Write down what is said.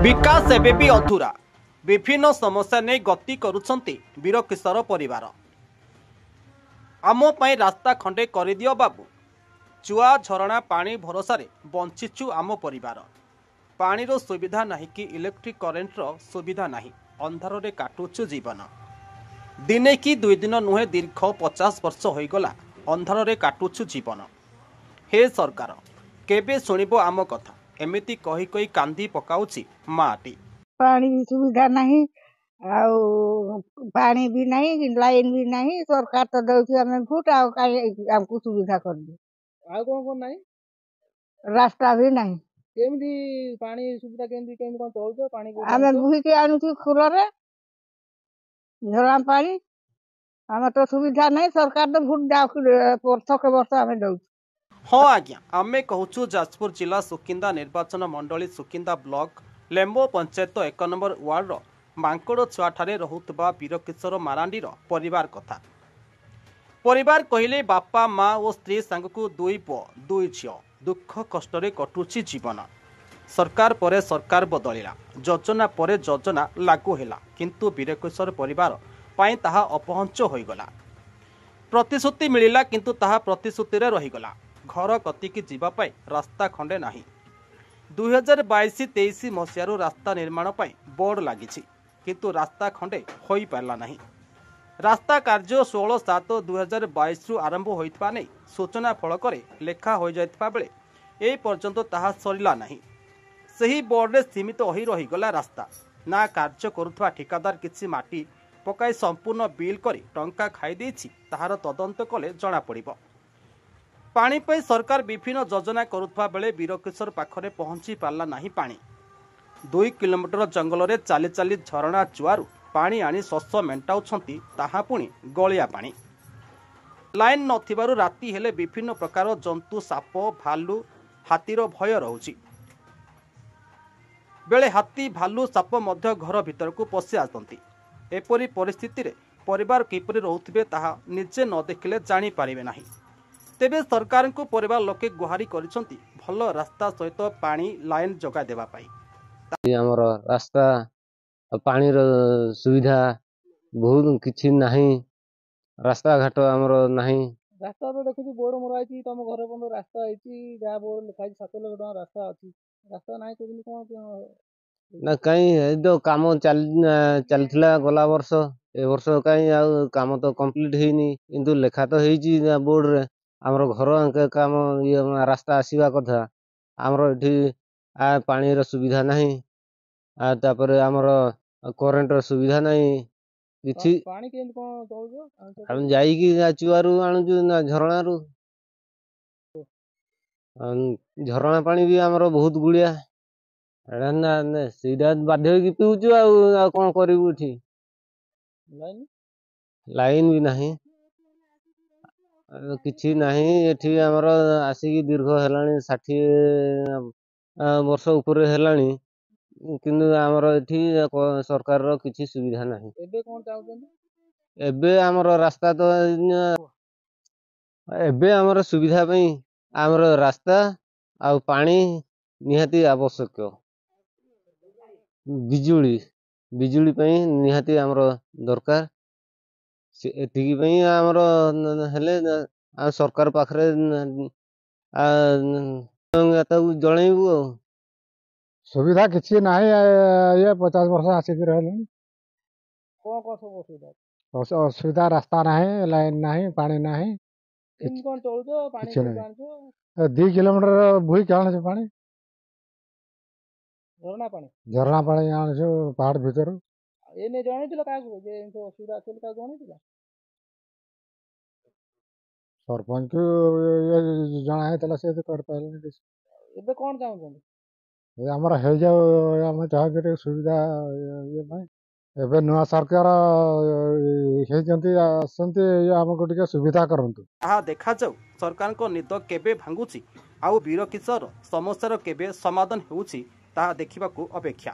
विकास एबे भी अधूरा विभिन्न समस्या नहीं गति करुछंती वीरकिशोर परिवार। आम पाई रास्ता खंडे कर दियो बाबू। चुआ झरणा पानी भरोसा बंचीचु आम परिवार। पानी रो सुविधा नहीं कि इलेक्ट्रिक करेन्ट रो सुविधा नहीं, अंधार रे काटुचु जीवन। दिने कि दुई दिन नुहे दीर्घ 50 वर्ष होईगला अंधार रे काटुचु जीवन। हे सरकार केबे सुनिबो आम कथा, एमिति कही कही कांदी पकाउची माटी। पानी सुविधा नहीं, पानी भी नहीं, लाइन भी नहीं। सरकार तो दउची हमें फुट हमको सुविधा कर दे। कौन नहीं रास्ता भी नहीं। केमदी पानी सुविधा केमदी केमदी कोन चलतो पानी को हमें बुही के आनु थी खुला रे झरना पानी। हमें तो सुविधा नहीं, सरकार तो फुट जाओ के वर्ष हमें दउची। हाँ आज्ञा, आमे कहूचु जाजपुर जिला सुकिंदा निर्वाचन मंडली Sukinda block Lembo panchayat 1 number ward Mankad छुआठारे रहुतबा वीरकिशोर मारांडीर परिवार कथा। परिवार कहले बापा माँ और स्त्री सांगकु 2 पुओ 2 झियो दुख कष्ट कटुची जीवन। सरकार परे सरकार बदलिला, योजना परे योजना लागू हैला, किंतु वीरकिशोर परिवार पाई ताहा अपहंच होईगला। प्रतिश्रुति मिलिला किंतु ताहा प्रतिश्रुति रे रहीगला। घर कतिकी जीवाई रास्ता खंडे नहीं। 2022-23 मसीहारू रास्ता निर्माण पाई बोर्ड लगी, किंतु रास्ता खंडे होई पारला नहीं। रास्ता कार्य 16/7/2022 रु आरंभ होइतबा नै सूचना फलक लेखा हो जाइतबा बेले ए पर्यंत ताहा सरिला नहीं। सही बोर्ड रे सीमित होई रहीगला रास्ता। ना कार्य करुथवा ठिकादार किछि माटी पकाई संपूर्ण बिल करी टंका खाई देछि, ताहार तदंत कले जणा पड़िबो। पानी पे सरकार विभिन्न योजना करुथवा बेले वीरकिशोर पाखरे पहुंची पारला नहीं पानी। 2 किलोमीटर जंगल रे चाली चाली झरणा चुआरू पानी आनी शस मेंटाउछंती, ताहा पुणी गलिया पानी। लाइन नथिबारु राती हेले विभिन्न प्रकार जंतु साप भालू हाथीर भय रहुची। बेले हाथी भालू साप मध्य घर भीतर को पशि आसंती। एपरी परिस्थिति रे परिवार किपरि रहुथिबे ताहा निजे न देखिले जानि पारिबे नाही। तेबे सरकार को परिवार लोके गुहारी करिसंती भल रास्ता सहित पानी लाइन जगा देबा पाई। हमर रास्ता पानी रो सुविधा बहुत किछि नाही। रास्ता घाट हमर नाही। रास्ता तो देखु बोर्ड मराई तम घर बंद रास्ता आइची जा बोर्ड लिखाई 7 लाख टका रास्ता अछि। रास्ता नाही कोदिन कोन ना कहीं तो काम चलथिला गला वर्ष ए वर्ष कहीं आ काम तो कंप्लीट हेनी, किंतु लेखा तो हेची बोर्ड रे हमर घर काम ये रास्ता आसीबा कथा। हमर एठी पानी रो सुविधा नाही, तापर हमर करेंट रो सुविधा नाही। किछि पानी केन कोन चलजो हम जाई कि चुआरू आणु ना झरणा रू। झरणा पानी भी हमर बहुत गुलिया ना सीधा बाध्य कि पिउचु आ कोन करिवु एठी। लाइन भी नाही, किछि नाही। एठी हमर आसी दीर्घ हेलानी 60 वर्ष ऊपर हेलानी, किंतु हमर एठी सरकार रो किछि सुविधा नाही। एबे कोन चाहउछन? एबे हमर रास्ता तो एबे हमर सुविधा पई हमर रास्ता आ पानी निहाती आवश्यक। बिजुली पई निहाती हमर दरकार। एतिकी पई हमर हेले सरकार पाखरे जणैबू। सुविधा किसी नहीं। ये 50 वर्ष आसिक रहले कोन सब असुविधा? असुविधा रास्ता नहीं, लाइन नहीं, पानी नहीं। कोन चलजो पानी को जानजो 2 किलोमीटर भूई काण पानी झरना पानी आनो पहाड़ भीतर। एने जणैतिला कागो जे इनको असुविधा আছিল का जणैतिला? सरपंच को जना है तला से कर पाले। एबे कोन चाहउछन? ये हमरा हे जाओ, हम चाहे सुविधा ये नहीं। एबे नुआ सरकार हे जंती असंती हमको टिके सुविधा करंतु। आहा देखा जाऊ सरकार को निद केबे भांगुची आउ वीरकिशोर समस्यार केबे समाधान होउची ताहा देखिबाकू अपेक्षा।